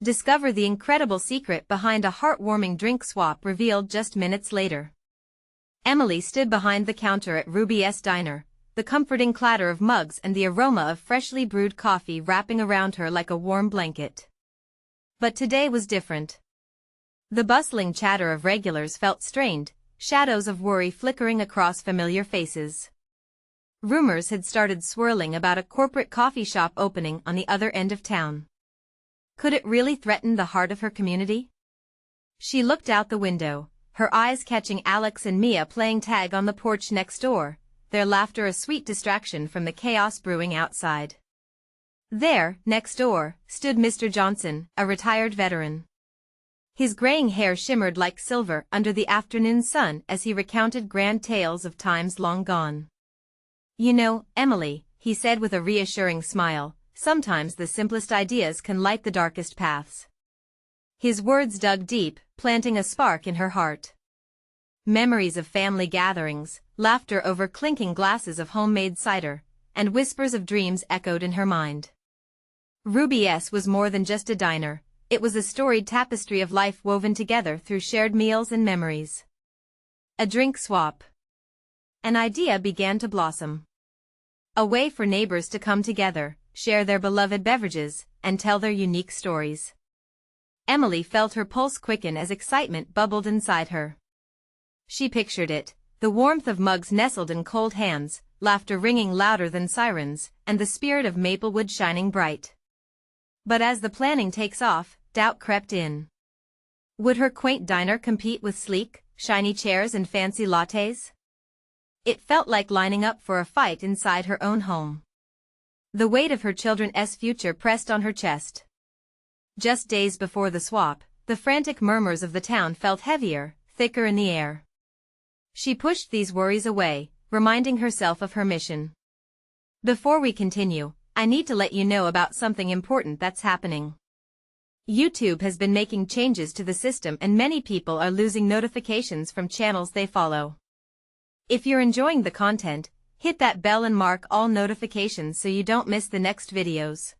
Discover the incredible secret behind a heartwarming drink swap revealed just minutes later. Emily stood behind the counter at Ruby's diner, the comforting clatter of mugs and the aroma of freshly brewed coffee wrapping around her like a warm blanket. But today was different. The bustling chatter of regulars felt strained, shadows of worry flickering across familiar faces. Rumors had started swirling about a corporate coffee shop opening on the other end of town. Could it really threaten the heart of her community? She looked out the window, her eyes catching Alex and Mia playing tag on the porch next door, their laughter a sweet distraction from the chaos brewing outside. There, next door, stood Mr. Johnson, a retired veteran. His graying hair shimmered like silver under the afternoon sun as he recounted grand tales of times long gone. "You know, Emily," he said with a reassuring smile, "sometimes the simplest ideas can light the darkest paths." His words dug deep, planting a spark in her heart. Memories of family gatherings, laughter over clinking glasses of homemade cider, and whispers of dreams echoed in her mind. Ruby's was more than just a diner, it was a storied tapestry of life woven together through shared meals and memories. A drink swap. An idea began to blossom. A way for neighbors to come together, share their beloved beverages, and tell their unique stories. Emily felt her pulse quicken as excitement bubbled inside her. She pictured it, the warmth of mugs nestled in cold hands, laughter ringing louder than sirens, and the spirit of Maplewood shining bright. But as the planning takes off, doubt crept in. Would her quaint diner compete with sleek, shiny chairs and fancy lattes? It felt like lining up for a fight inside her own home. The weight of her children's future pressed on her chest. Just days before the swap, the frantic murmurs of the town felt heavier, thicker in the air. She pushed these worries away, reminding herself of her mission. "Before we continue, I need to let you know about something important that's happening. YouTube has been making changes to the system and many people are losing notifications from channels they follow. If you're enjoying the content, hit that bell and mark all notifications so you don't miss the next videos.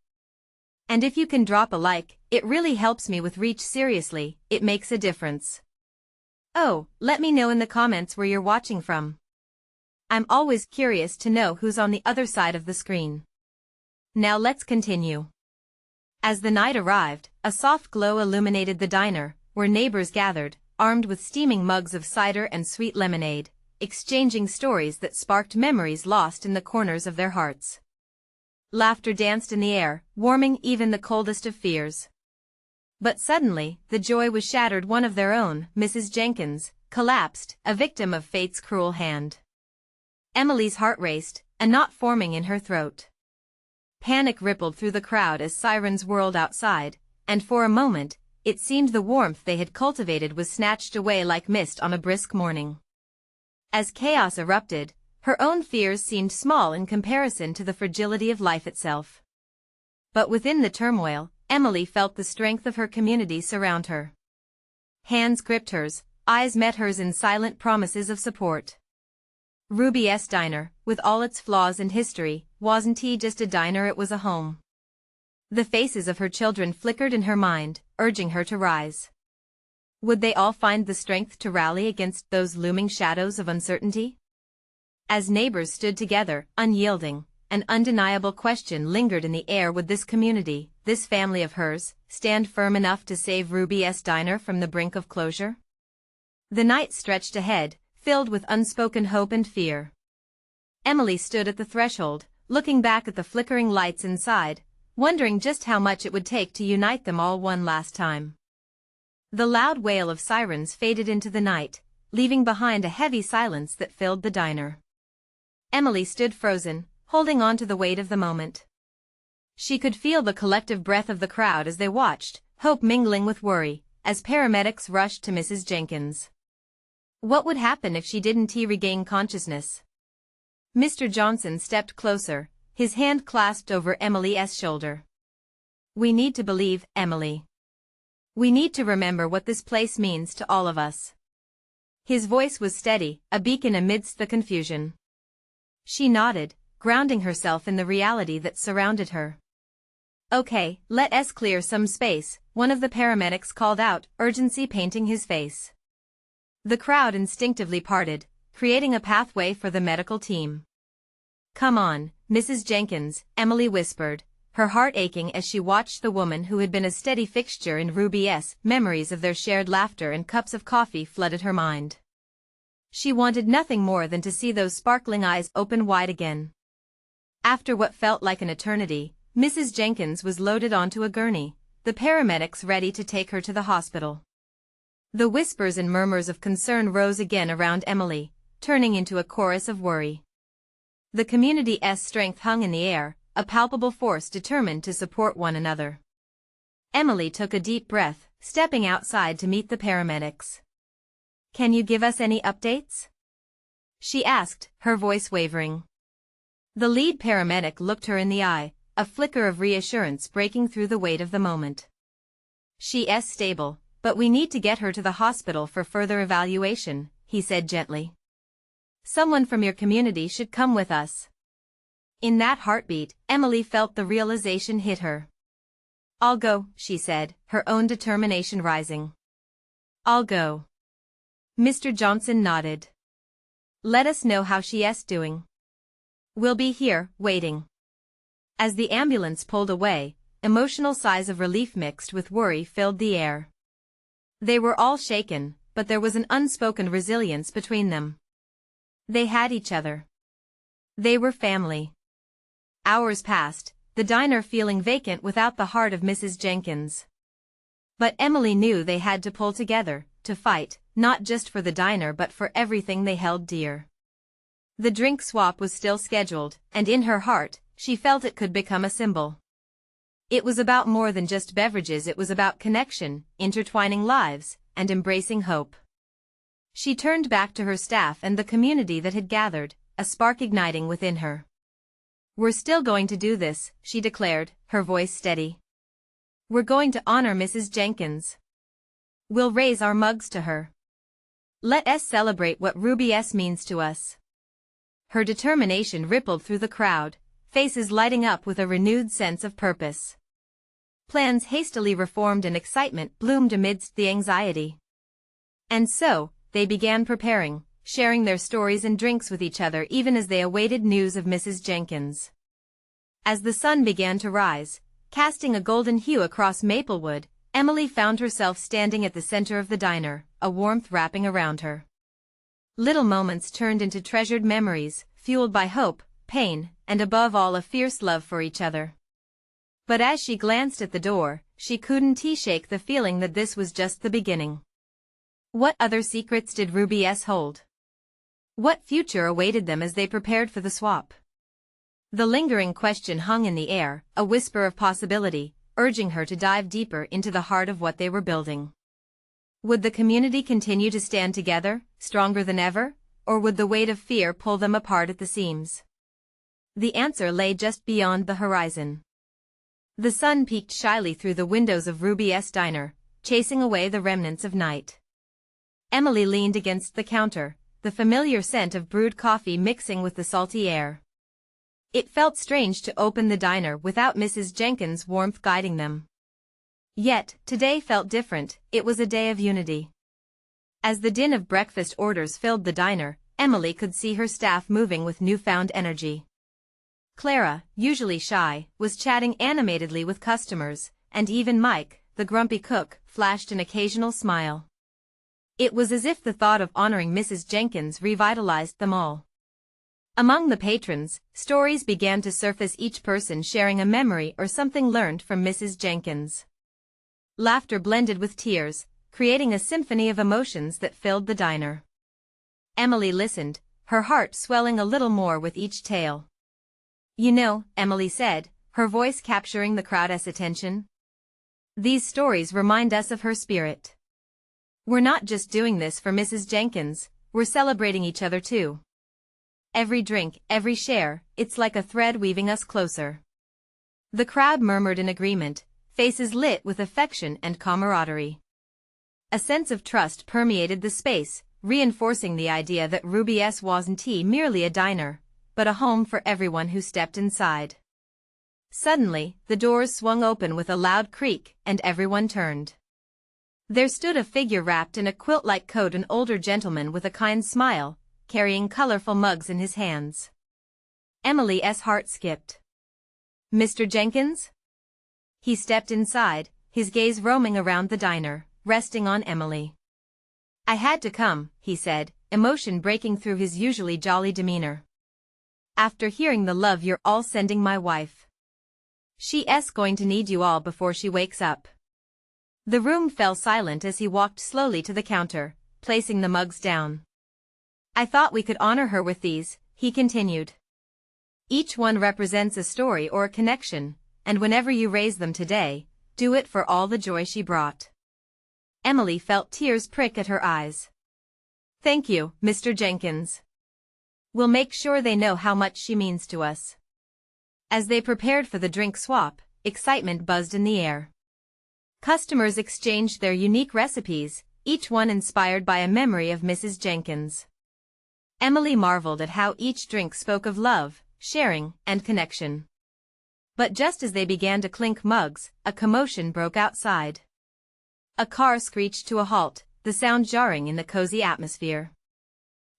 And if you can drop a like, it really helps me with reach. Seriously, it makes a difference. Oh, let me know in the comments where you're watching from. I'm always curious to know who's on the other side of the screen. Now let's continue." As the night arrived, a soft glow illuminated the diner, where neighbors gathered, armed with steaming mugs of cider and sweet lemonade, exchanging stories that sparked memories lost in the corners of their hearts. Laughter danced in the air, warming even the coldest of fears. But suddenly, the joy was shattered. One of their own, Mrs. Jenkins, collapsed, a victim of fate's cruel hand. Emily's heart raced, a knot forming in her throat. Panic rippled through the crowd as sirens whirled outside, and for a moment, it seemed the warmth they had cultivated was snatched away like mist on a brisk morning. As chaos erupted, her own fears seemed small in comparison to the fragility of life itself. But within the turmoil, Emily felt the strength of her community surround her. Hands gripped hers, eyes met hers in silent promises of support. Ruby's diner, with all its flaws and history, wasn't just a diner, it was a home. The faces of her children flickered in her mind, urging her to rise. Would they all find the strength to rally against those looming shadows of uncertainty? As neighbors stood together, unyielding, an undeniable question lingered in the air. Would this community, this family of hers, stand firm enough to save Ruby's diner from the brink of closure? The night stretched ahead, filled with unspoken hope and fear. Emily stood at the threshold, looking back at the flickering lights inside, wondering just how much it would take to unite them all one last time. The loud wail of sirens faded into the night, leaving behind a heavy silence that filled the diner. Emily stood frozen, holding on to the weight of the moment. She could feel the collective breath of the crowd as they watched, hope mingling with worry, as paramedics rushed to Mrs. Jenkins. What would happen if she didn't regain consciousness? Mr. Johnson stepped closer, his hand clasped over Emily's shoulder. "We need to believe, Emily. We need to remember what this place means to all of us." His voice was steady, a beacon amidst the confusion. She nodded, grounding herself in the reality that surrounded her. "Okay, let us clear some space. one of the paramedics called out, urgency painting his face. The crowd instinctively parted, creating a pathway for the medical team. "Come on, Mrs. Jenkins," Emily whispered, her heart aching as she watched the woman who had been a steady fixture in Ruby's. Memories of their shared laughter and cups of coffee flooded her mind. She wanted nothing more than to see those sparkling eyes open wide again. After what felt like an eternity, Mrs. Jenkins was loaded onto a gurney, the paramedics ready to take her to the hospital. The whispers and murmurs of concern rose again around Emily, turning into a chorus of worry. The community's strength hung in the air, a palpable force determined to support one another. Emily took a deep breath, stepping outside to meet the paramedics. "Can you give us any updates?" she asked, her voice wavering. The lead paramedic looked her in the eye, a flicker of reassurance breaking through the weight of the moment. "She's stable, but we need to get her to the hospital for further evaluation," he said gently. "Someone from your community should come with us." In that heartbeat, Emily felt the realization hit her. "I'll go," she said, her own determination rising. "I'll go." Mr. Johnson nodded. "Let us know how she's doing. We'll be here, waiting." As the ambulance pulled away, emotional sighs of relief mixed with worry filled the air. They were all shaken, but there was an unspoken resilience between them. They had each other. They were family. Hours passed, the diner feeling vacant without the heart of Mrs. Jenkins. But Emily knew they had to pull together, to fight, not just for the diner but for everything they held dear. The drink swap was still scheduled, and in her heart, she felt it could become a symbol. It was about more than just beverages, it was about connection, intertwining lives, and embracing hope. She turned back to her staff and the community that had gathered, a spark igniting within her. "We're still going to do this," she declared, her voice steady. "We're going to honor Mrs. Jenkins. We'll raise our mugs to her. Let us celebrate what Ruby's means to us." Her determination rippled through the crowd, faces lighting up with a renewed sense of purpose. Plans hastily reformed and excitement bloomed amidst the anxiety. And so, they began preparing, sharing their stories and drinks with each other even as they awaited news of Mrs. Jenkins. As the sun began to rise, casting a golden hue across Maplewood, Emily found herself standing at the center of the diner, a warmth wrapping around her. Little moments turned into treasured memories, fueled by hope, pain, and above all a fierce love for each other. But as she glanced at the door, she couldn't shake the feeling that this was just the beginning. What other secrets did Ruby's hold? What future awaited them as they prepared for the swap? The lingering question hung in the air, a whisper of possibility, urging her to dive deeper into the heart of what they were building. Would the community continue to stand together, stronger than ever, or would the weight of fear pull them apart at the seams? The answer lay just beyond the horizon. The sun peeked shyly through the windows of Ruby's diner, chasing away the remnants of night. Emily leaned against the counter, the familiar scent of brewed coffee mixing with the salty air. It felt strange to open the diner without Mrs. Jenkins' warmth guiding them. Yet, today felt different, it was a day of unity. As the din of breakfast orders filled the diner, Emily could see her staff moving with newfound energy. Clara, usually shy, was chatting animatedly with customers, and even Mike, the grumpy cook, flashed an occasional smile. It was as if the thought of honoring Mrs. Jenkins revitalized them all. Among the patrons, stories began to surface, each person sharing a memory or something learned from Mrs. Jenkins. Laughter blended with tears, creating a symphony of emotions that filled the diner. Emily listened, her heart swelling a little more with each tale. "You know," Emily said, her voice capturing the crowd's attention, "these stories remind us of her spirit. We're not just doing this for Mrs. Jenkins, we're celebrating each other too. Every drink, every share, it's like a thread weaving us closer." The crowd murmured in agreement, faces lit with affection and camaraderie. A sense of trust permeated the space, reinforcing the idea that Ruby's wasn't merely a diner, but a home for everyone who stepped inside. Suddenly, the doors swung open with a loud creak, and everyone turned. There stood a figure wrapped in a quilt-like coat, an older gentleman with a kind smile, carrying colorful mugs in his hands. Emily's heart skipped. "Mr. Jenkins?" He stepped inside, his gaze roaming around the diner, resting on Emily. "I had to come," he said, emotion breaking through his usually jolly demeanor. "After hearing the love you're all sending my wife. She's going to need you all before she wakes up." The room fell silent as he walked slowly to the counter, placing the mugs down. "I thought we could honor her with these," he continued. "Each one represents a story or a connection, and whenever you raise them today, do it for all the joy she brought." Emily felt tears prick at her eyes. "Thank you, Mr. Jenkins. We'll make sure they know how much she means to us." As they prepared for the drink swap, excitement buzzed in the air. Customers exchanged their unique recipes, each one inspired by a memory of Mrs. Jenkins. Emily marveled at how each drink spoke of love, sharing, and connection. But just as they began to clink mugs, a commotion broke outside. A car screeched to a halt, the sound jarring in the cozy atmosphere.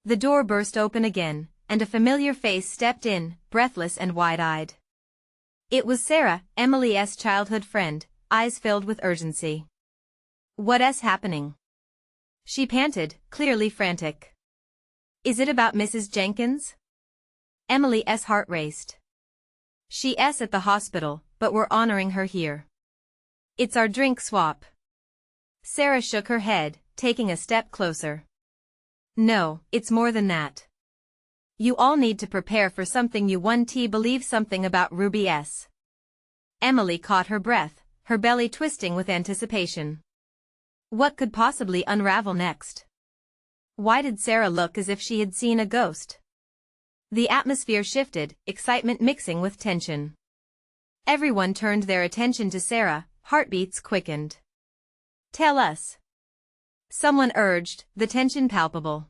The door burst open again, and a familiar face stepped in, breathless and wide-eyed. It was Sarah, Emily's childhood friend, eyes filled with urgency. "What's happening?" she panted, clearly frantic. "Is it about Mrs. Jenkins?" Emily's heart raced. "She's at the hospital, but we're honoring her here. It's our drink swap." Sarah shook her head, taking a step closer. "No, it's more than that. You all need to prepare for something you won't believe, something about Ruby's." Emily caught her breath, her belly twisting with anticipation. What could possibly unravel next? Why did Sarah look as if she had seen a ghost? The atmosphere shifted, excitement mixing with tension. Everyone turned their attention to Sarah, heartbeats quickened. "Tell us," someone urged, the tension palpable.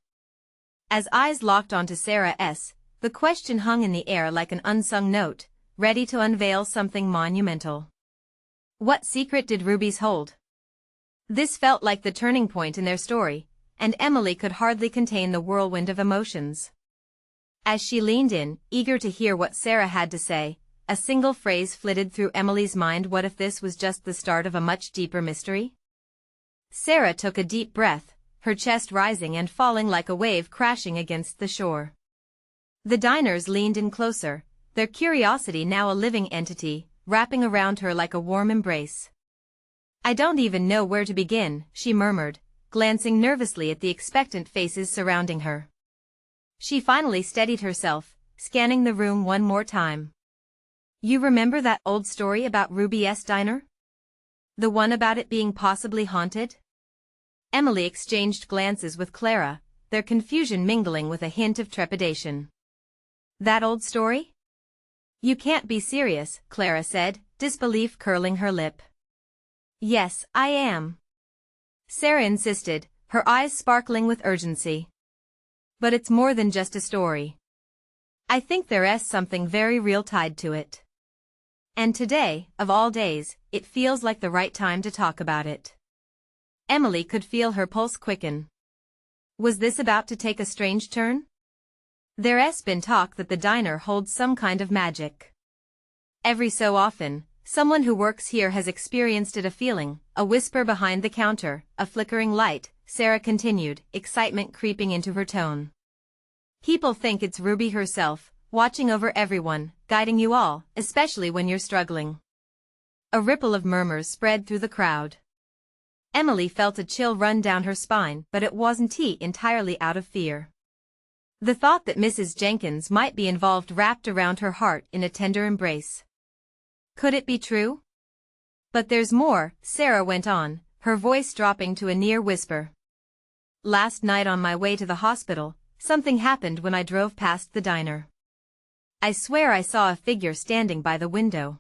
As eyes locked onto Sarah's, the question hung in the air like an unsung note, ready to unveil something monumental. What secret did Ruby's hold? This felt like the turning point in their story, and Emily could hardly contain the whirlwind of emotions. As she leaned in, eager to hear what Sarah had to say, a single phrase flitted through Emily's mind: what if this was just the start of a much deeper mystery? Sarah took a deep breath, her chest rising and falling like a wave crashing against the shore. The diners leaned in closer, their curiosity now a living entity, wrapping around her like a warm embrace. "I don't even know where to begin," she murmured, glancing nervously at the expectant faces surrounding her. She finally steadied herself, scanning the room one more time. "You remember that old story about Ruby's diner? The one about it being possibly haunted?" Emily exchanged glances with Clara, their confusion mingling with a hint of trepidation. "That old story? You can't be serious," Clara said, disbelief curling her lip. "Yes, I am," Sarah insisted, her eyes sparkling with urgency. "But it's more than just a story. I think there's something very real tied to it. And today, of all days, it feels like the right time to talk about it." Emily could feel her pulse quicken. Was this about to take a strange turn? There's been talk that the diner holds some kind of magic. Every so often, someone who works here has experienced it, a feeling, a whisper behind the counter, a flickering light, Sarah continued, excitement creeping into her tone. "People think it's Ruby herself, watching over everyone, guiding you all, especially when you're struggling." A ripple of murmurs spread through the crowd. Emily felt a chill run down her spine, but it wasn't entirely out of fear. The thought that Mrs. Jenkins might be involved wrapped around her heart in a tender embrace. Could it be true? "But there's more," Sarah went on, her voice dropping to a near whisper. "Last night on my way to the hospital, something happened when I drove past the diner. I swear I saw a figure standing by the window.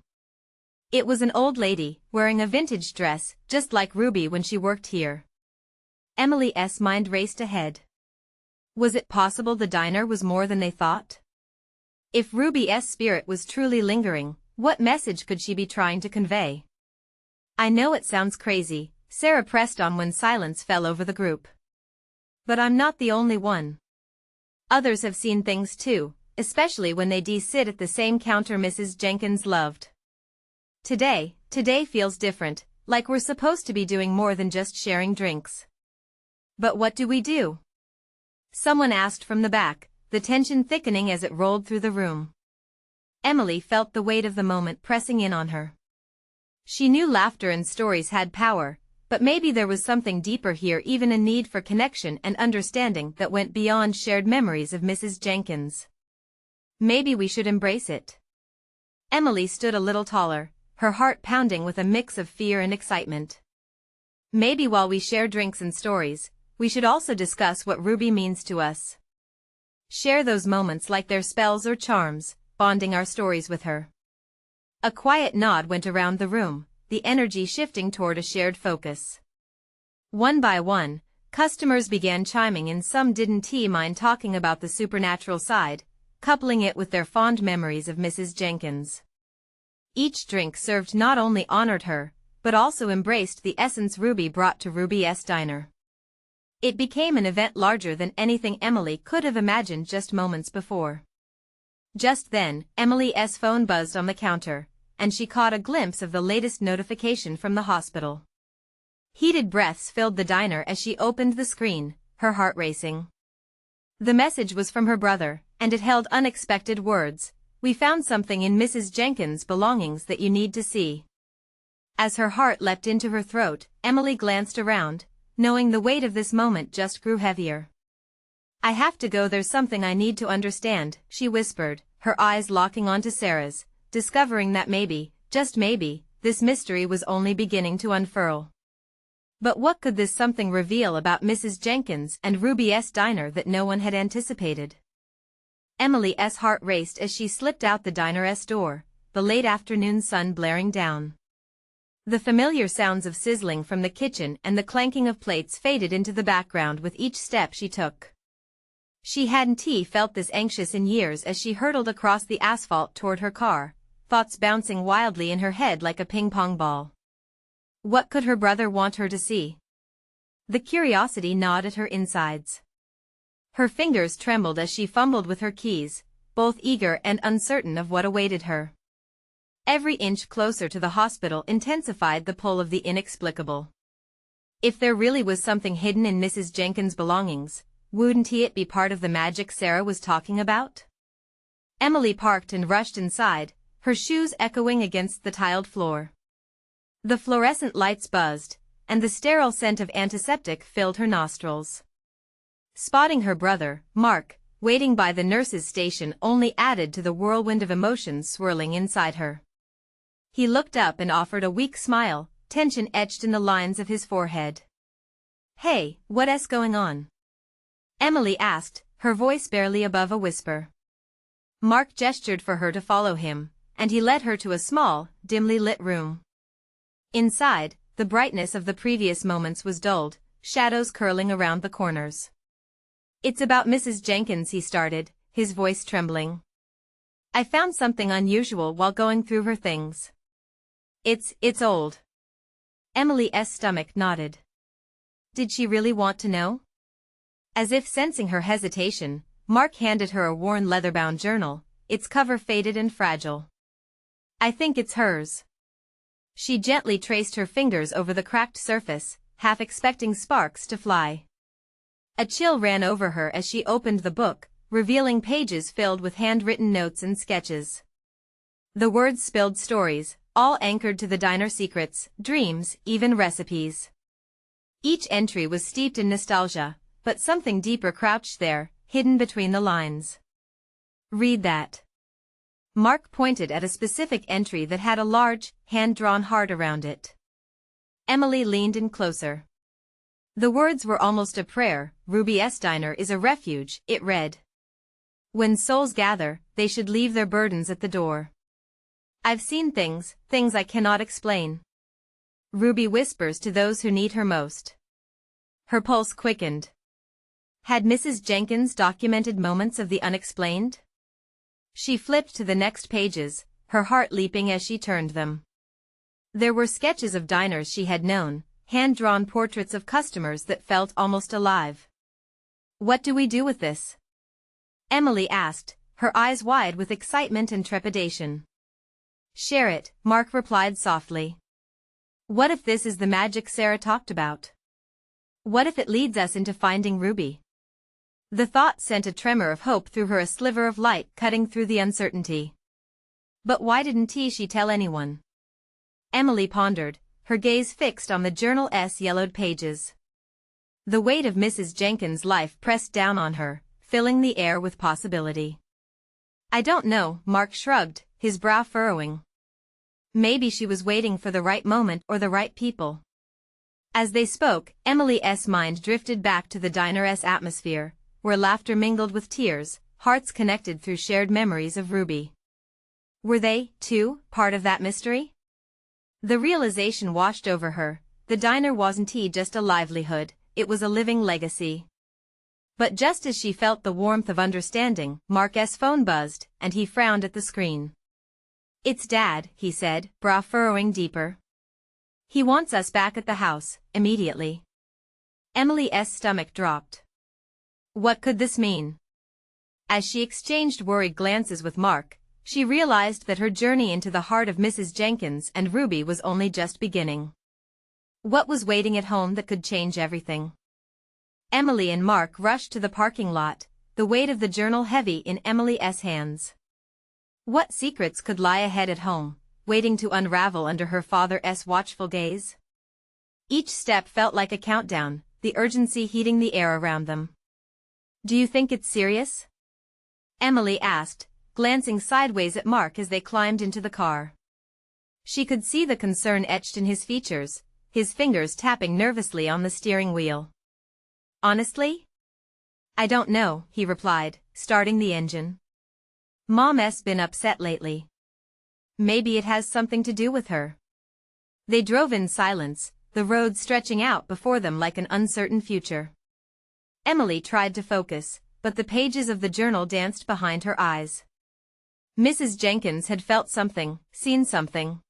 It was an old lady, wearing a vintage dress, just like Ruby when she worked here." Emily's mind raced ahead. Was it possible the diner was more than they thought? If Ruby's spirit was truly lingering, What message could she be trying to convey? I know it sounds crazy, Sarah pressed on when silence fell over the group. But I'm not the only one. Others have seen things too, especially when they sit at the same counter Mrs. Jenkins loved. Today feels different, like we're supposed to be doing more than just sharing drinks. But what do we do? Someone asked from the back, the tension thickening as it rolled through the room. Emily felt the weight of the moment pressing in on her. She knew laughter and stories had power, but maybe there was something deeper here, even a need for connection and understanding that went beyond shared memories of Mrs. Jenkins. Maybe we should embrace it. Emily stood a little taller, her heart pounding with a mix of fear and excitement. Maybe while we share drinks and stories, we should also discuss what Ruby means to us. Share those moments like they're spells or charms, bonding our stories with her. A quiet nod went around the room, the energy shifting toward a shared focus. One by one, customers began chiming in. Some didn't mind talking about the supernatural side, coupling it with their fond memories of Mrs. Jenkins. Each drink served not only honored her, but also embraced the essence Ruby brought to Ruby's Diner. It became an event larger than anything Emily could have imagined just moments before. Just then, Emily's phone buzzed on the counter, and she caught a glimpse of the latest notification from the hospital. Heated breaths filled the diner as she opened the screen, her heart racing. The message was from her brother, and it held unexpected words. "We found something in Mrs. Jenkins' belongings that you need to see." As her heart leapt into her throat, Emily glanced around, knowing the weight of this moment just grew heavier. "I have to go, there's something I need to understand," she whispered, her eyes locking onto Sarah's, discovering that maybe, just maybe, this mystery was only beginning to unfurl. But what could this something reveal about Mrs. Jenkins and Ruby's Diner that no one had anticipated? Emily's heart raced as she slipped out the diner's door, the late afternoon sun blaring down. The familiar sounds of sizzling from the kitchen and the clanking of plates faded into the background with each step she took. She hadn't felt this anxious in years as she hurtled across the asphalt toward her car, thoughts bouncing wildly in her head like a ping-pong ball. What could her brother want her to see? The curiosity gnawed at her insides. Her fingers trembled as she fumbled with her keys, both eager and uncertain of what awaited her. Every inch closer to the hospital intensified the pull of the inexplicable. If there really was something hidden in Mrs. Jenkins' belongings, wouldn't it be part of the magic Sarah was talking about? Emily parked and rushed inside, her shoes echoing against the tiled floor. The fluorescent lights buzzed, and the sterile scent of antiseptic filled her nostrils. Spotting her brother, Mark, waiting by the nurse's station only added to the whirlwind of emotions swirling inside her. He looked up and offered a weak smile, tension etched in the lines of his forehead. "Hey, what's going on?" Emily asked, her voice barely above a whisper. Mark gestured for her to follow him, and he led her to a small, dimly lit room. Inside, the brightness of the previous moments was dulled, shadows curling around the corners. "It's about Mrs. Jenkins," he started, his voice trembling. "I found something unusual while going through her things. It's old." Emily's stomach knotted. Did she really want to know? As if sensing her hesitation, Mark handed her a worn leather-bound journal, its cover faded and fragile. "I think it's hers." She gently traced her fingers over the cracked surface, half expecting sparks to fly. A chill ran over her as she opened the book, revealing pages filled with handwritten notes and sketches. The words spilled stories, all anchored to the diner secrets, dreams, even recipes. Each entry was steeped in nostalgia, but something deeper crouched there, hidden between the lines. "Read that." Mark pointed at a specific entry that had a large, hand-drawn heart around it. Emily leaned in closer. The words were almost a prayer. "Ruby's Diner is a refuge," it read. "When souls gather, they should leave their burdens at the door. I've seen things I cannot explain. Ruby whispers to those who need her most." Her pulse quickened. Had Mrs. Jenkins documented moments of the unexplained? She flipped to the next pages, her heart leaping as she turned them. There were sketches of diners she had known, hand-drawn portraits of customers that felt almost alive. "What do we do with this?" Emily asked, her eyes wide with excitement and trepidation. "Share it," Mark replied softly. "What if this is the magic Sarah talked about? What if it leads us into finding Ruby?" The thought sent a tremor of hope through her, a sliver of light cutting through the uncertainty. But why didn't she tell anyone? Emily pondered, her gaze fixed on the journal's yellowed pages. The weight of Mrs. Jenkins' life pressed down on her, filling the air with possibility. "I don't know," Mark shrugged, his brow furrowing. Maybe she was waiting for the right moment or the right people. As they spoke, Emily's mind drifted back to the diner's atmosphere, where laughter mingled with tears, hearts connected through shared memories of Ruby. Were they, too, part of that mystery? The realization washed over her. The diner wasn't just a livelihood, it was a living legacy. But just as she felt the warmth of understanding, Mark's phone buzzed, and he frowned at the screen. "It's Dad," he said, brow furrowing deeper. "He wants us back at the house, immediately." Emily's stomach dropped. What could this mean? As she exchanged worried glances with Mark, she realized that her journey into the heart of Mrs. Jenkins and Ruby was only just beginning. What was waiting at home that could change everything? Emily and Mark rushed to the parking lot, the weight of the journal heavy in Emily's hands. What secrets could lie ahead at home, waiting to unravel under her father's watchful gaze? Each step felt like a countdown, the urgency heating the air around them. "Do you think it's serious?" Emily asked, glancing sideways at Mark as they climbed into the car. She could see the concern etched in his features, his fingers tapping nervously on the steering wheel. "Honestly? I don't know," he replied, starting the engine. "Mom's been upset lately. Maybe it has something to do with her." They drove in silence, the road stretching out before them like an uncertain future. Emily tried to focus, but the pages of the journal danced behind her eyes. Mrs. Jenkins had felt something, seen something.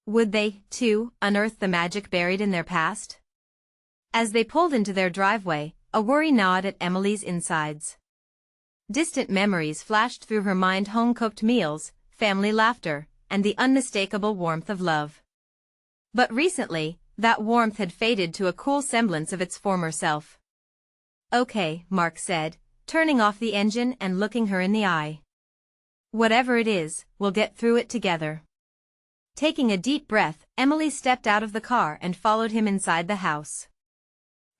Would they, too, unearth the magic buried in their past? As they pulled into their driveway, a worry gnawed at Emily's insides. Distant memories flashed through her mind: home-cooked meals, family laughter, and the unmistakable warmth of love. But recently, that warmth had faded to a cool semblance of its former self. "Okay," Mark said, turning off the engine and looking her in the eye. "Whatever it is, we'll get through it together." Taking a deep breath, Emily stepped out of the car and followed him inside the house.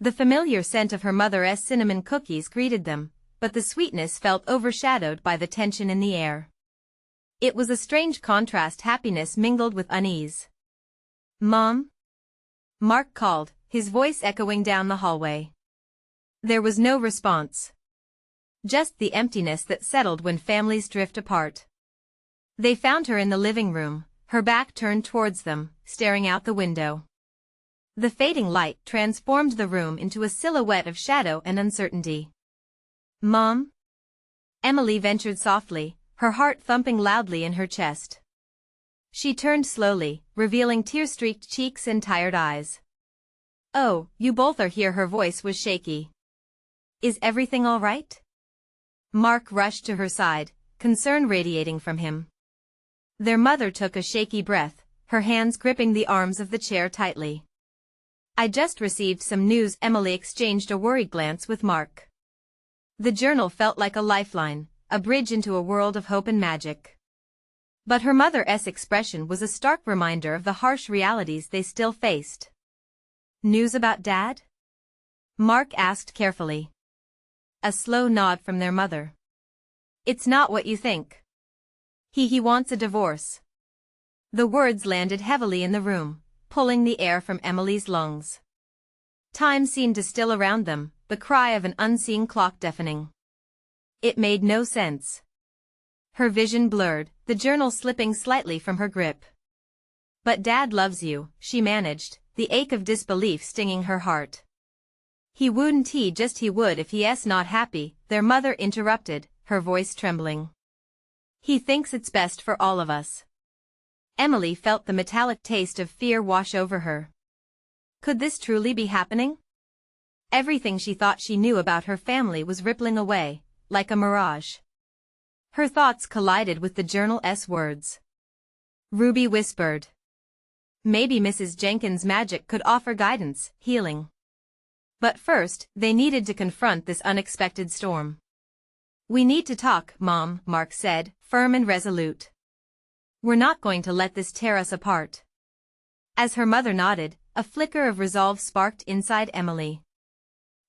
The familiar scent of her mother's cinnamon cookies greeted them, but the sweetness felt overshadowed by the tension in the air. It was a strange contrast: happiness mingled with unease. "Mom?" Mark called, his voice echoing down the hallway. There was no response. Just the emptiness that settled when families drift apart. They found her in the living room, her back turned towards them, staring out the window. The fading light transformed the room into a silhouette of shadow and uncertainty. "Mom?" Emily ventured softly, her heart thumping loudly in her chest. She turned slowly, revealing tear-streaked cheeks and tired eyes. "Oh, you both are here." Her voice was shaky. "Is everything all right?" Mark rushed to her side, concern radiating from him. Their mother took a shaky breath, her hands gripping the arms of the chair tightly. "I just received some news." Emily exchanged a worried glance with Mark. The journal felt like a lifeline, a bridge into a world of hope and magic. But her mother's expression was a stark reminder of the harsh realities they still faced. "News about Dad?" Mark asked carefully. A slow nod from their mother. "It's not what you think. He wants a divorce." The words landed heavily in the room, pulling the air from Emily's lungs. Time seemed to still around them, the cry of an unseen clock deafening. It made no sense. Her vision blurred, the journal slipping slightly from her grip. "But Dad loves you," she managed, the ache of disbelief stinging her heart. He would if he's not happy," their mother interrupted, her voice trembling. He thinks it's best for all of us. Emily felt the metallic taste of fear wash over her. Could this truly be happening? Everything she thought she knew about her family was rippling away, like a mirage. Her thoughts collided with the journal's words. Ruby whispered. Maybe Mrs. Jenkins' magic could offer guidance, healing. But first, they needed to confront this unexpected storm. We need to talk, Mom, Mark said, firm and resolute. We're not going to let this tear us apart. As her mother nodded, a flicker of resolve sparked inside Emily.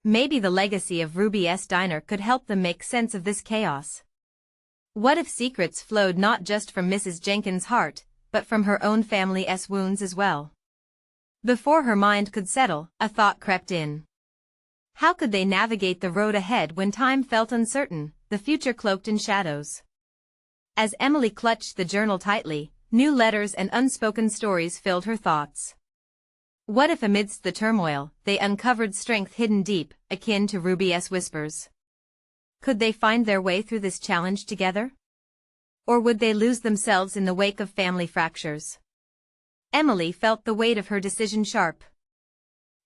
Maybe the legacy of Ruby's diner could help them make sense of this chaos. What if secrets flowed not just from Mrs. Jenkins' heart, but from her own family's wounds as well? Before her mind could settle, a thought crept in. How could they navigate the road ahead when time felt uncertain, the future cloaked in shadows? As Emily clutched the journal tightly, new letters and unspoken stories filled her thoughts. What if amidst the turmoil, they uncovered strength hidden deep, akin to Ruby's whispers? Could they find their way through this challenge together? Or would they lose themselves in the wake of family fractures? Emily felt the weight of her decision sharp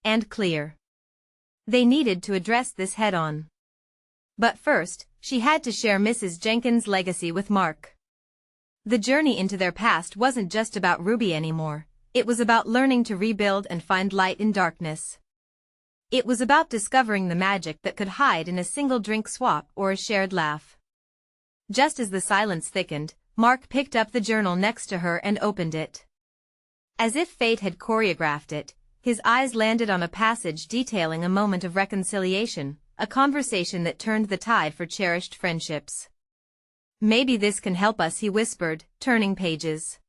and clear. They needed to address this head-on. But first, she had to share Mrs. Jenkins' legacy with Mark. The journey into their past wasn't just about Ruby anymore, it was about learning to rebuild and find light in darkness. It was about discovering the magic that could hide in a single drink swap or a shared laugh. Just as the silence thickened, Mark picked up the journal next to her and opened it. As if fate had choreographed it, his eyes landed on a passage detailing a moment of reconciliation, a conversation that turned the tide for cherished friendships. Maybe this can help us, he whispered, turning pages.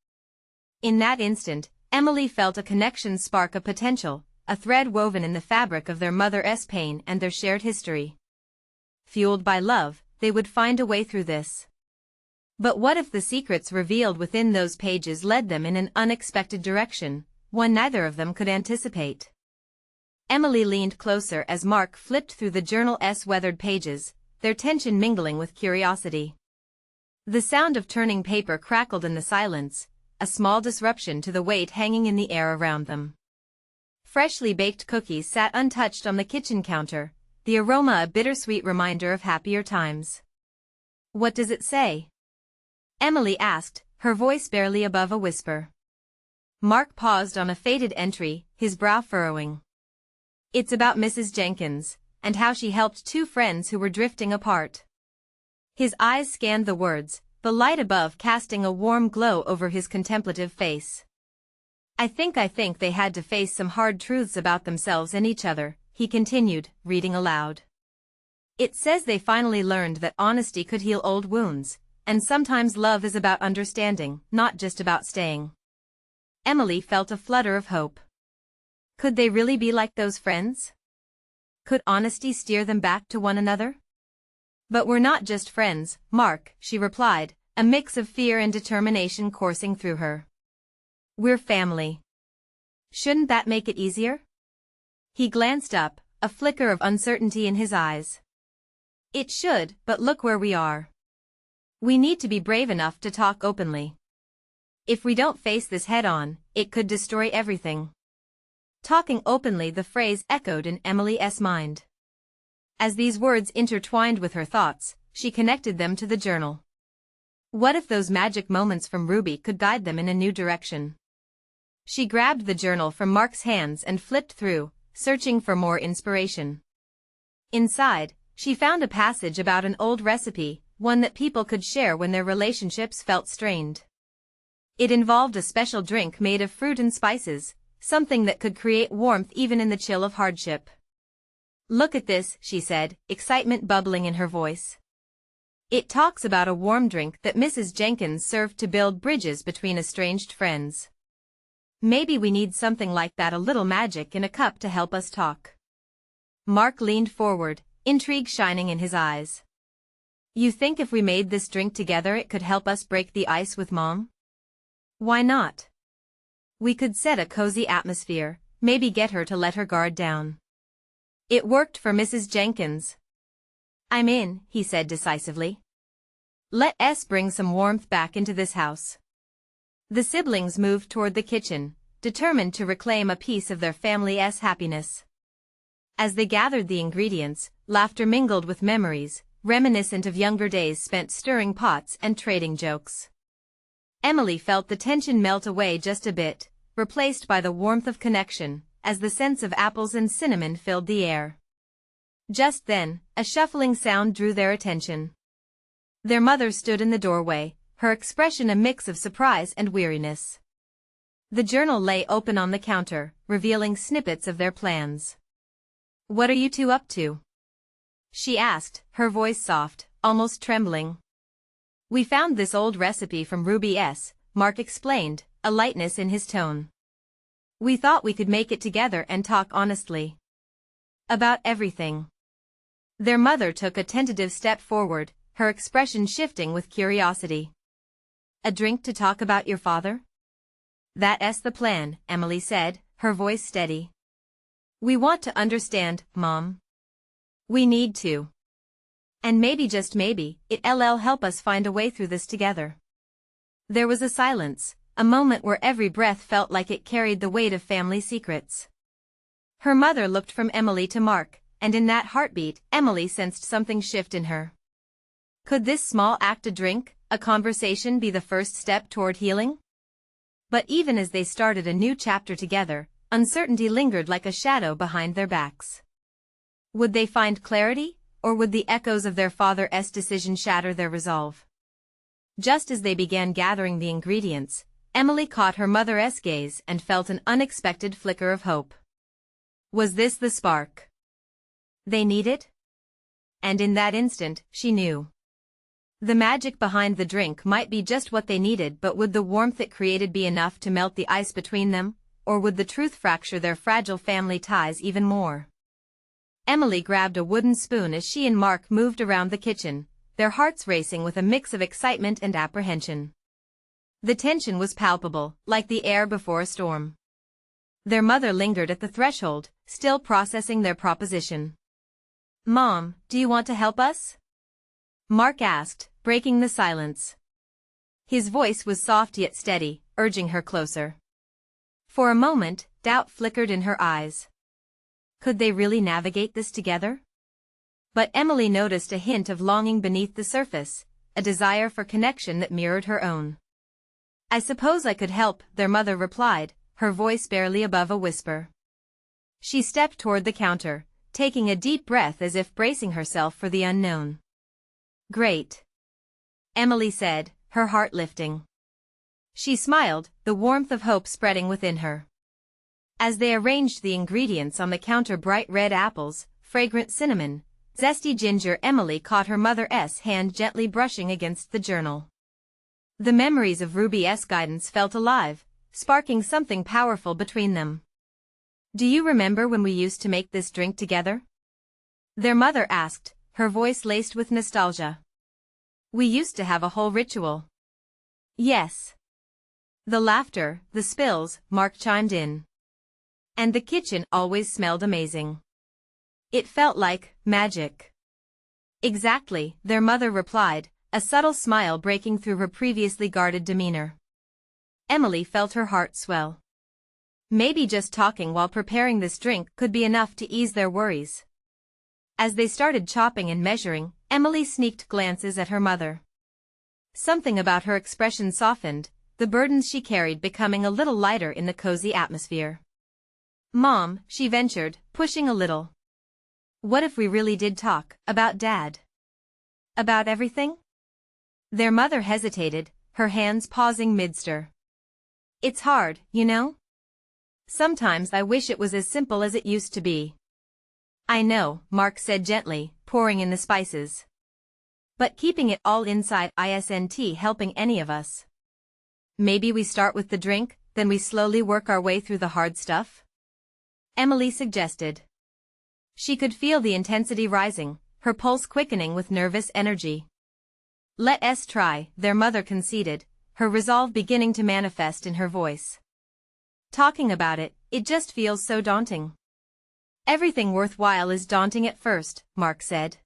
In that instant, Emily felt a connection spark of potential, a thread woven in the fabric of their mother's pain and their shared history. Fueled by love, they would find a way through this. But what if the secrets revealed within those pages led them in an unexpected direction, one neither of them could anticipate? Emily leaned closer as Mark flipped through the journal's weathered pages, their tension mingling with curiosity. The sound of turning paper crackled in the silence, a small disruption to the weight hanging in the air around them. Freshly baked cookies sat untouched on the kitchen counter, the aroma a bittersweet reminder of happier times. What does it say? Emily asked, her voice barely above a whisper. Mark paused on a faded entry, his brow furrowing. It's about Mrs. Jenkins, and how she helped two friends who were drifting apart. His eyes scanned the words, the light above casting a warm glow over his contemplative face. I think they had to face some hard truths about themselves and each other, he continued, reading aloud. It says they finally learned that honesty could heal old wounds, and sometimes love is about understanding, not just about staying. Emily felt a flutter of hope. Could they really be like those friends? Could honesty steer them back to one another? But we're not just friends, Mark, she replied, a mix of fear and determination coursing through her. We're family. Shouldn't that make it easier? He glanced up, a flicker of uncertainty in his eyes. It should, but look where we are. We need to be brave enough to talk openly. If we don't face this head-on, it could destroy everything. Talking openly, the phrase echoed in Emily's mind. As these words intertwined with her thoughts, she connected them to the journal. What if those magic moments from Ruby could guide them in a new direction? She grabbed the journal from Mark's hands and flipped through, searching for more inspiration. Inside, she found a passage about an old recipe, one that people could share when their relationships felt strained. It involved a special drink made of fruit and spices, something that could create warmth even in the chill of hardship. Look at this, she said, excitement bubbling in her voice. It talks about a warm drink that Mrs. Jenkins served to build bridges between estranged friends. Maybe we need something like that, a little magic in a cup to help us talk. Mark leaned forward, intrigue shining in his eyes. You think if we made this drink together it could help us break the ice with Mom? Why not? We could set a cozy atmosphere, maybe get her to let her guard down. It worked for Mrs. Jenkins. I'm in, he said decisively. Let us bring some warmth back into this house. The siblings moved toward the kitchen, determined to reclaim a piece of their family's happiness. As they gathered the ingredients, laughter mingled with memories, reminiscent of younger days spent stirring pots and trading jokes. Emily felt the tension melt away just a bit, replaced by the warmth of connection, as the scents of apples and cinnamon filled the air. Just then, a shuffling sound drew their attention. Their mother stood in the doorway, her expression a mix of surprise and weariness. The journal lay open on the counter, revealing snippets of their plans. "What are you two up to?" she asked, her voice soft, almost trembling. "We found this old recipe from Ruby's," Mark explained, a lightness in his tone. "We thought we could make it together and talk honestly. About everything." Their mother took a tentative step forward, her expression shifting with curiosity. "A drink to talk about your father?" "That's the plan," Emily said, her voice steady. "We want to understand, Mom. We need to. And maybe, just maybe, it'll help us find a way through this together." There was a silence, a moment where every breath felt like it carried the weight of family secrets. Her mother looked from Emily to Mark, and in that heartbeat, Emily sensed something shift in her. Could this small act, a drink, a conversation, be the first step toward healing? But even as they started a new chapter together, uncertainty lingered like a shadow behind their backs. Would they find clarity, or would the echoes of their father's decision shatter their resolve? Just as they began gathering the ingredients, Emily caught her mother's gaze and felt an unexpected flicker of hope. Was this the spark they needed? And in that instant, she knew. The magic behind the drink might be just what they needed, but would the warmth it created be enough to melt the ice between them, or would the truth fracture their fragile family ties even more? Emily grabbed a wooden spoon as she and Mark moved around the kitchen, their hearts racing with a mix of excitement and apprehension. The tension was palpable, like the air before a storm. Their mother lingered at the threshold, still processing their proposition. "Mom, do you want to help us?" Mark asked, breaking the silence. His voice was soft yet steady, urging her closer. For a moment, doubt flickered in her eyes. Could they really navigate this together? But Emily noticed a hint of longing beneath the surface, a desire for connection that mirrored her own. "I suppose I could help," their mother replied, her voice barely above a whisper. She stepped toward the counter, taking a deep breath as if bracing herself for the unknown. "Great," Emily said, her heart lifting. She smiled, the warmth of hope spreading within her. As they arranged the ingredients on the counter, bright red apples, fragrant cinnamon, zesty ginger, Emily caught her mother's hand gently brushing against the journal. The memories of Ruby's guidance felt alive, sparking something powerful between them. "Do you remember when we used to make this drink together?" their mother asked, her voice laced with nostalgia. "We used to have a whole ritual." "Yes." The laughter, the spills, Mark chimed in. "And the kitchen always smelled amazing. It felt like magic." "Exactly," their mother replied, a subtle smile breaking through her previously guarded demeanor. Emily felt her heart swell. Maybe just talking while preparing this drink could be enough to ease their worries. As they started chopping and measuring, Emily sneaked glances at her mother. Something about her expression softened, the burdens she carried becoming a little lighter in the cozy atmosphere. "Mom," she ventured, pushing a little. "What if we really did talk about Dad? About everything?" Their mother hesitated, her hands pausing mid-stir. "It's hard, you know? Sometimes I wish it was as simple as it used to be." "I know," Mark said gently, pouring in the spices. "But keeping it all inside isn't helping any of us. Maybe we start with the drink, then we slowly work our way through the hard stuff?" Emily suggested. She could feel the intensity rising, her pulse quickening with nervous energy. "Let us try," their mother conceded, her resolve beginning to manifest in her voice. "Talking about it just feels so daunting." "Everything worthwhile is daunting at first," Mark said.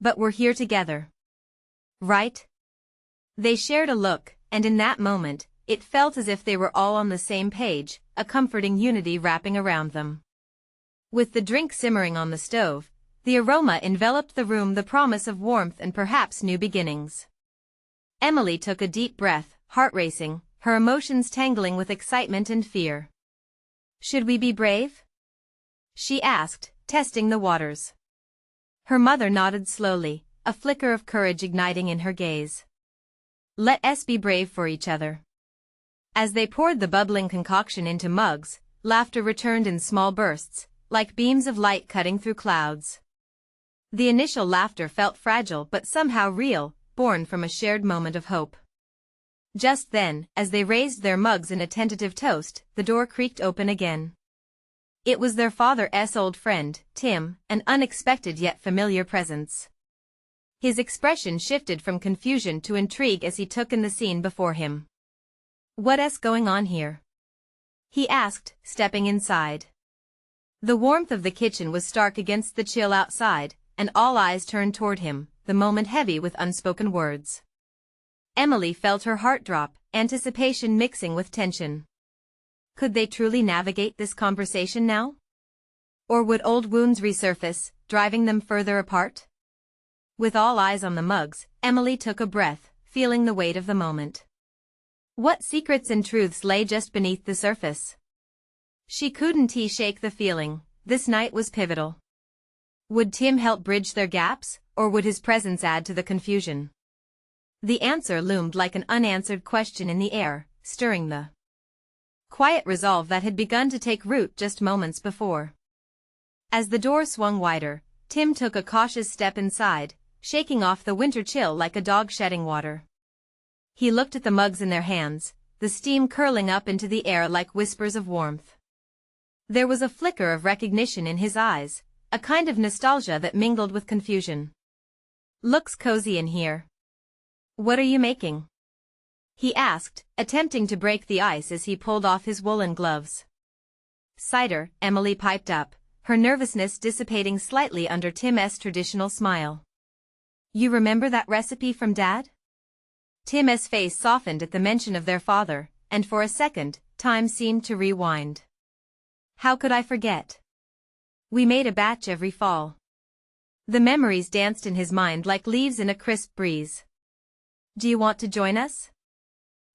"But we're here together. Right? They shared a look, and in that moment, it felt as if they were all on the same page, a comforting unity wrapping around them. With the drink simmering on the stove, the aroma enveloped the room, the promise of warmth and perhaps new beginnings. Emily took a deep breath, heart racing, her emotions tangling with excitement and fear. "Should we be brave?" she asked, testing the waters. Her mother nodded slowly, a flicker of courage igniting in her gaze. "Let us be brave for each other." As they poured the bubbling concoction into mugs, laughter returned in small bursts, like beams of light cutting through clouds. The initial laughter felt fragile but somehow real, born from a shared moment of hope. Just then, as they raised their mugs in a tentative toast, the door creaked open again. It was their father's old friend, Tim, an unexpected yet familiar presence. His expression shifted from confusion to intrigue as he took in the scene before him. "What's going on here?" he asked, stepping inside. The warmth of the kitchen was stark against the chill outside, and all eyes turned toward him, the moment heavy with unspoken words. Emily felt her heart drop, anticipation mixing with tension. Could they truly navigate this conversation now? Or would old wounds resurface, driving them further apart? With all eyes on the mugs, Emily took a breath, feeling the weight of the moment. What secrets and truths lay just beneath the surface? She couldn't shake the feeling, this night was pivotal. Would Tim help bridge their gaps, or would his presence add to the confusion? The answer loomed like an unanswered question in the air, stirring the quiet resolve that had begun to take root just moments before. As the door swung wider, Tim took a cautious step inside, shaking off the winter chill like a dog shedding water. He looked at the mugs in their hands, the steam curling up into the air like whispers of warmth. There was a flicker of recognition in his eyes, a kind of nostalgia that mingled with confusion. "Looks cozy in here. What are you making?" he asked, attempting to break the ice as he pulled off his woolen gloves. "Cider," Emily piped up, her nervousness dissipating slightly under Tim's traditional smile. "You remember that recipe from Dad?" Tim's face softened at the mention of their father, and for a second, time seemed to rewind. "How could I forget? We made a batch every fall." The memories danced in his mind like leaves in a crisp breeze. "Do you want to join us?"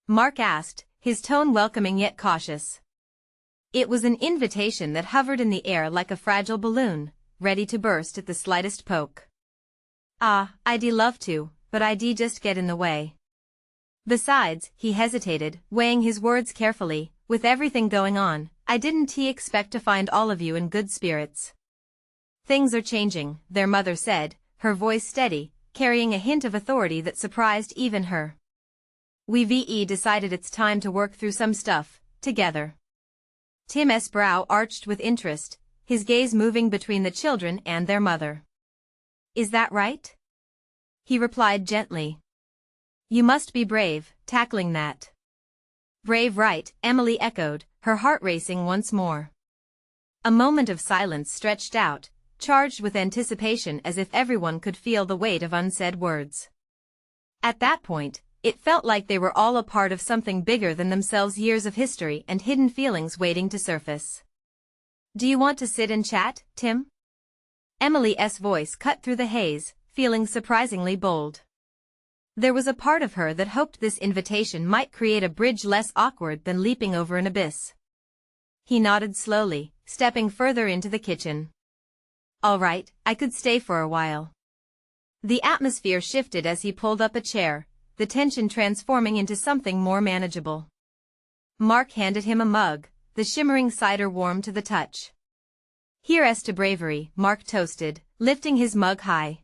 Mark asked, his tone welcoming yet cautious. It was an invitation that hovered in the air like a fragile balloon, ready to burst at the slightest poke. "I'd love to, but I'd just get in the way. Besides," he hesitated, weighing his words carefully, "with everything going on, I didn't expect to find all of you in good spirits." "Things are changing," their mother said, her voice steady, carrying a hint of authority that surprised even her. "We've decided it's time to work through some stuff, together." Tim's brow arched with interest, his gaze moving between the children and their mother. "Is that right?" he replied gently. "You must be brave, tackling that." "Brave, right," Emily echoed, her heart racing once more. A moment of silence stretched out, charged with anticipation as if everyone could feel the weight of unsaid words. At that point, it felt like they were all a part of something bigger than themselves, years of history and hidden feelings waiting to surface. "Do you want to sit and chat, Tim?" Emily's voice cut through the haze, feeling surprisingly bold. There was a part of her that hoped this invitation might create a bridge less awkward than leaping over an abyss. He nodded slowly, stepping further into the kitchen. "All right, I could stay for a while." The atmosphere shifted as he pulled up a chair, the tension transforming into something more manageable. Mark handed him a mug, the shimmering cider warm to the touch. "Here's to bravery," Mark toasted, lifting his mug high.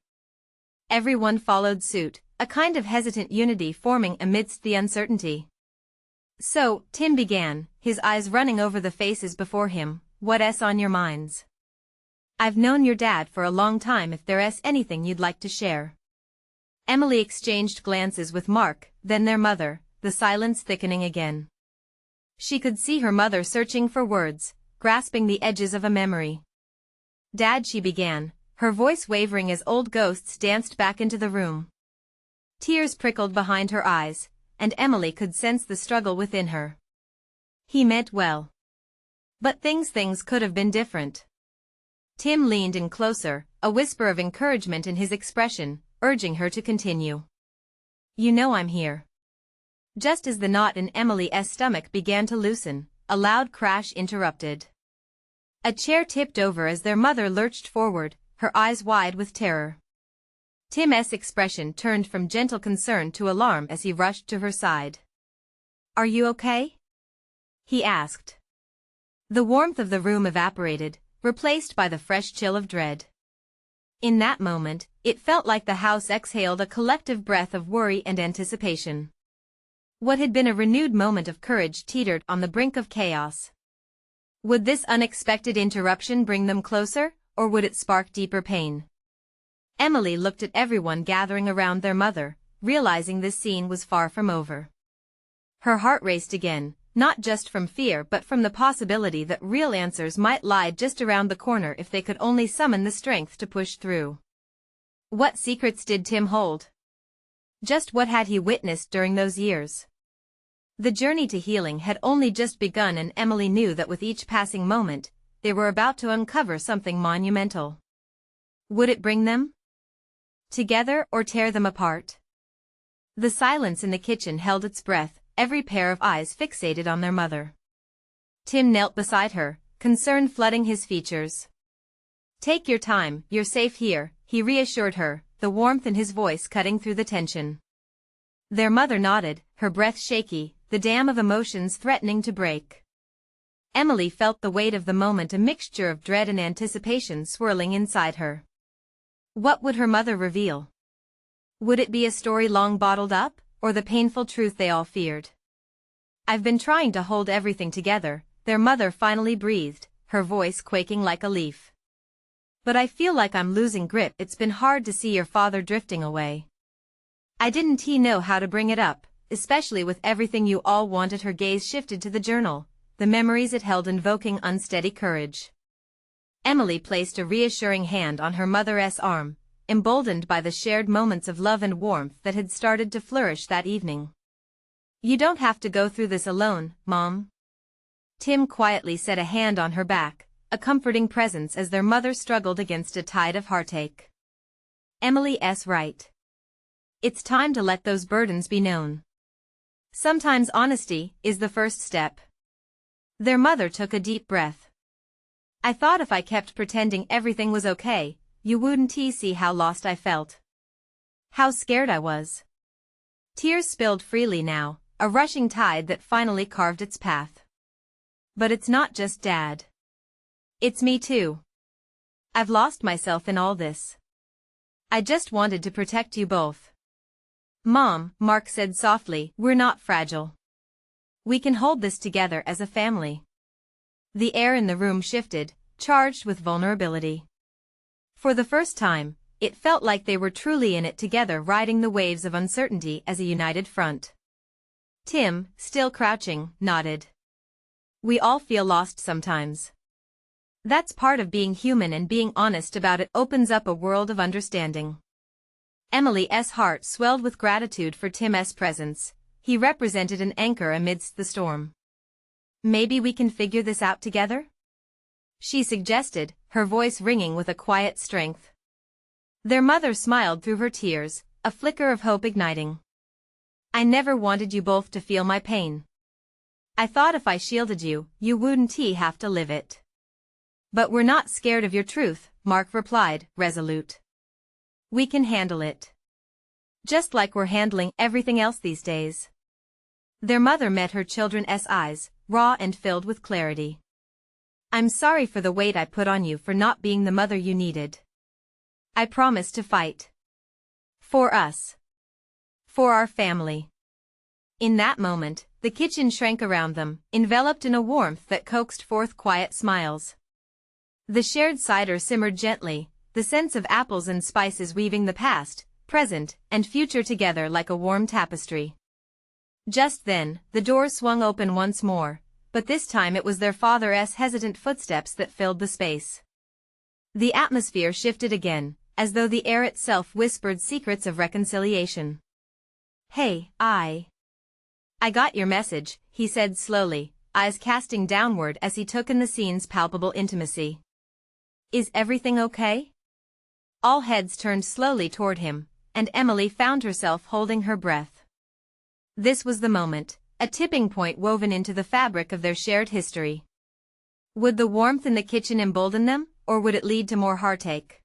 Everyone followed suit, a kind of hesitant unity forming amidst the uncertainty. "So," Tim began, his eyes running over the faces before him, "what's on your minds? I've known your dad for a long time. If there's anything you'd like to share." Emily exchanged glances with Mark, then their mother, the silence thickening again. She could see her mother searching for words, grasping the edges of a memory. "Dad," she began, her voice wavering as old ghosts danced back into the room. Tears prickled behind her eyes, and Emily could sense the struggle within her. He meant well. But things could have been different. Tim leaned in closer, a whisper of encouragement in his expression, urging her to continue. You know I'm here. Just as the knot in Emily's stomach began to loosen, a loud crash interrupted. A chair tipped over as their mother lurched forward, her eyes wide with terror. Tim's expression turned from gentle concern to alarm as he rushed to her side. Are you okay? He asked. The warmth of the room evaporated, replaced by the fresh chill of dread. In that moment, it felt like the house exhaled a collective breath of worry and anticipation. What had been a renewed moment of courage teetered on the brink of chaos. Would this unexpected interruption bring them closer, or would it spark deeper pain? Emily looked at everyone gathering around their mother, realizing this scene was far from over. Her heart raced again, not just from fear but from the possibility that real answers might lie just around the corner if they could only summon the strength to push through. What secrets did Tim hold? Just what had he witnessed during those years? The journey to healing had only just begun, and Emily knew that with each passing moment, they were about to uncover something monumental. Would it bring them together or tear them apart? The silence in the kitchen held its breath, every pair of eyes fixated on their mother. Tim knelt beside her, concern flooding his features. Take your time, you're safe here, he reassured her, the warmth in his voice cutting through the tension. Their mother nodded, her breath shaky, the dam of emotions threatening to break. Emily felt the weight of the moment, a mixture of dread and anticipation swirling inside her. What would her mother reveal? Would it be a story long bottled up, or the painful truth they all feared? I've been trying to hold everything together, their mother finally breathed, her voice quaking like a leaf. But I feel like I'm losing grip. It's been hard to see your father drifting away. I didn't know how to bring it up, especially with everything you all wanted. Her gaze shifted to the journal, the memories it held invoking unsteady courage. Emily placed a reassuring hand on her mother's arm, emboldened by the shared moments of love and warmth that had started to flourish that evening. You don't have to go through this alone, Mom. Tim quietly set a hand on her back, a comforting presence as their mother struggled against a tide of heartache. Emily's right. It's time to let those burdens be known. Sometimes honesty is the first step. Their mother took a deep breath. I thought if I kept pretending everything was okay, you wouldn't see how lost I felt. How scared I was. Tears spilled freely now, a rushing tide that finally carved its path. But it's not just Dad. It's me too. I've lost myself in all this. I just wanted to protect you both. Mom, Mark said softly, we're not fragile. We can hold this together as a family. The air in the room shifted, charged with vulnerability. For the first time, it felt like they were truly in it together, riding the waves of uncertainty as a united front. Tim, still crouching, nodded. We all feel lost sometimes. That's part of being human, and being honest about it opens up a world of understanding. Emily's heart swelled with gratitude for Tim's presence. He represented an anchor amidst the storm. Maybe we can figure this out together? She suggested, her voice ringing with a quiet strength. Their mother smiled through her tears, a flicker of hope igniting. I never wanted you both to feel my pain. I thought if I shielded you, you wouldn't have to live it. But we're not scared of your truth, Mark replied, resolute. We can handle it. Just like we're handling everything else these days. Their mother met her children's eyes, raw and filled with clarity. I'm sorry for the weight I put on you, for not being the mother you needed. I promise to fight. For us. For our family. In that moment, the kitchen shrank around them, enveloped in a warmth that coaxed forth quiet smiles. The shared cider simmered gently, the scents of apples and spices weaving the past, present, and future together like a warm tapestry. Just then, the door swung open once more, but this time it was their father's hesitant footsteps that filled the space. The atmosphere shifted again, as though the air itself whispered secrets of reconciliation. Hey, I got your message, he said slowly, eyes casting downward as he took in the scene's palpable intimacy. Is everything okay? All heads turned slowly toward him, and Emily found herself holding her breath. This was the moment, a tipping point woven into the fabric of their shared history. Would the warmth in the kitchen embolden them, or would it lead to more heartache?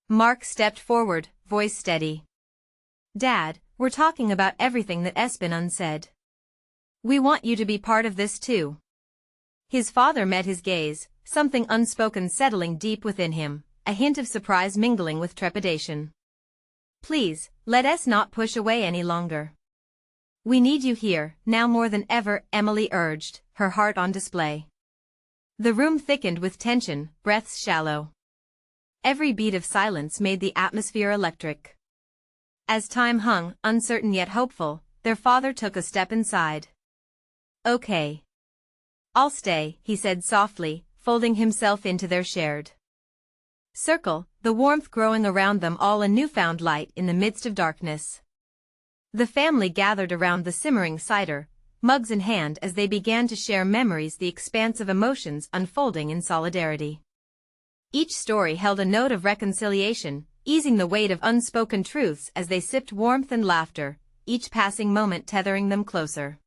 Mark stepped forward, voice steady. Dad, we're talking about everything that has been unsaid. We want you to be part of this too. His father met his gaze, something unspoken settling deep within him, a hint of surprise mingling with trepidation. Please, let us not push away any longer. We need you here, now more than ever, Emily urged, her heart on display. The room thickened with tension, breaths shallow. Every beat of silence made the atmosphere electric. As time hung, uncertain yet hopeful, their father took a step inside. Okay. I'll stay, he said softly, folding himself into their shared circle, the warmth growing around them all a newfound light in the midst of darkness. The family gathered around the simmering cider, mugs in hand as they began to share memories, the expanse of emotions unfolding in solidarity. Each story held a note of reconciliation, easing the weight of unspoken truths as they sipped warmth and laughter, each passing moment tethering them closer.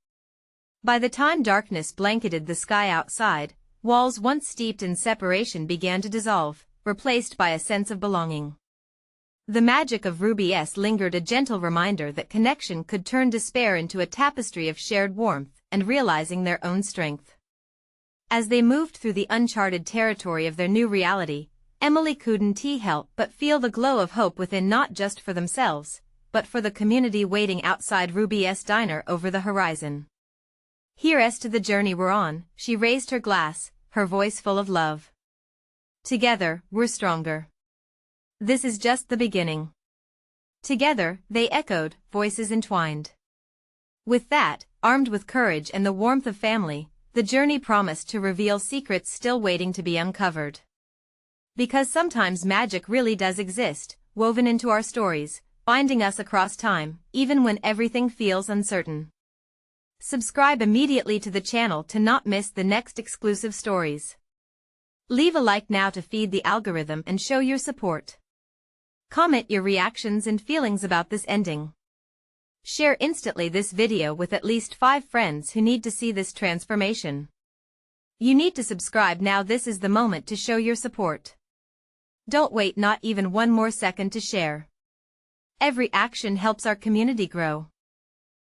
By the time darkness blanketed the sky outside, walls once steeped in separation began to dissolve, replaced by a sense of belonging. The magic of Ruby's lingered, a gentle reminder that connection could turn despair into a tapestry of shared warmth and realizing their own strength. As they moved through the uncharted territory of their new reality, Emily couldn't help but feel the glow of hope within, not just for themselves, but for the community waiting outside Ruby's diner over the horizon. Here's to the journey we're on, she raised her glass, her voice full of love. Together, we're stronger. This is just the beginning. Together, they echoed, voices entwined. With that, armed with courage and the warmth of family, the journey promised to reveal secrets still waiting to be uncovered. Because sometimes magic really does exist, woven into our stories, binding us across time, even when everything feels uncertain. Subscribe immediately to the channel to not miss the next exclusive stories. Leave a like now to feed the algorithm and show your support. Comment your reactions and feelings about this ending. Share instantly this video with at least 5 friends who need to see this transformation. You need to subscribe now. This is the moment to show your support. Don't wait not even one more second to share. Every action helps our community grow.